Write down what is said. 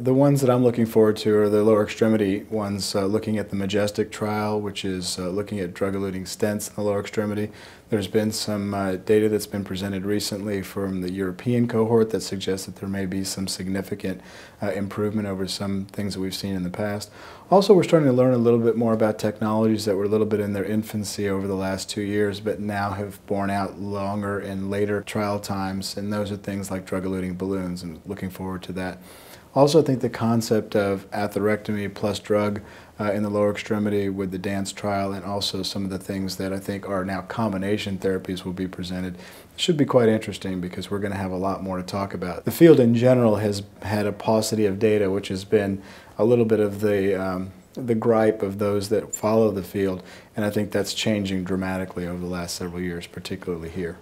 The ones that I'm looking forward to are the lower extremity ones, looking at the Majestic trial, which is looking at drug-eluting stents in the lower extremity. There's been some data that's been presented recently from the European cohort that suggests that there may be some significant improvement over some things that we've seen in the past. Also, we're starting to learn a little bit more about technologies that were a little bit in their infancy over the last 2 years, but now have borne out longer and later trial times, and those are things like drug-eluting balloons, and looking forward to that. Also, I think the concept of atherectomy plus drug in the lower extremity with the DANCE trial, and also some of the things that I think are now combination therapies will be presented, should be quite interesting because we're going to have a lot more to talk about. The field in general has had a paucity of data, which has been a little bit of the gripe of those that follow the field, and I think that's changing dramatically over the last several years, particularly here.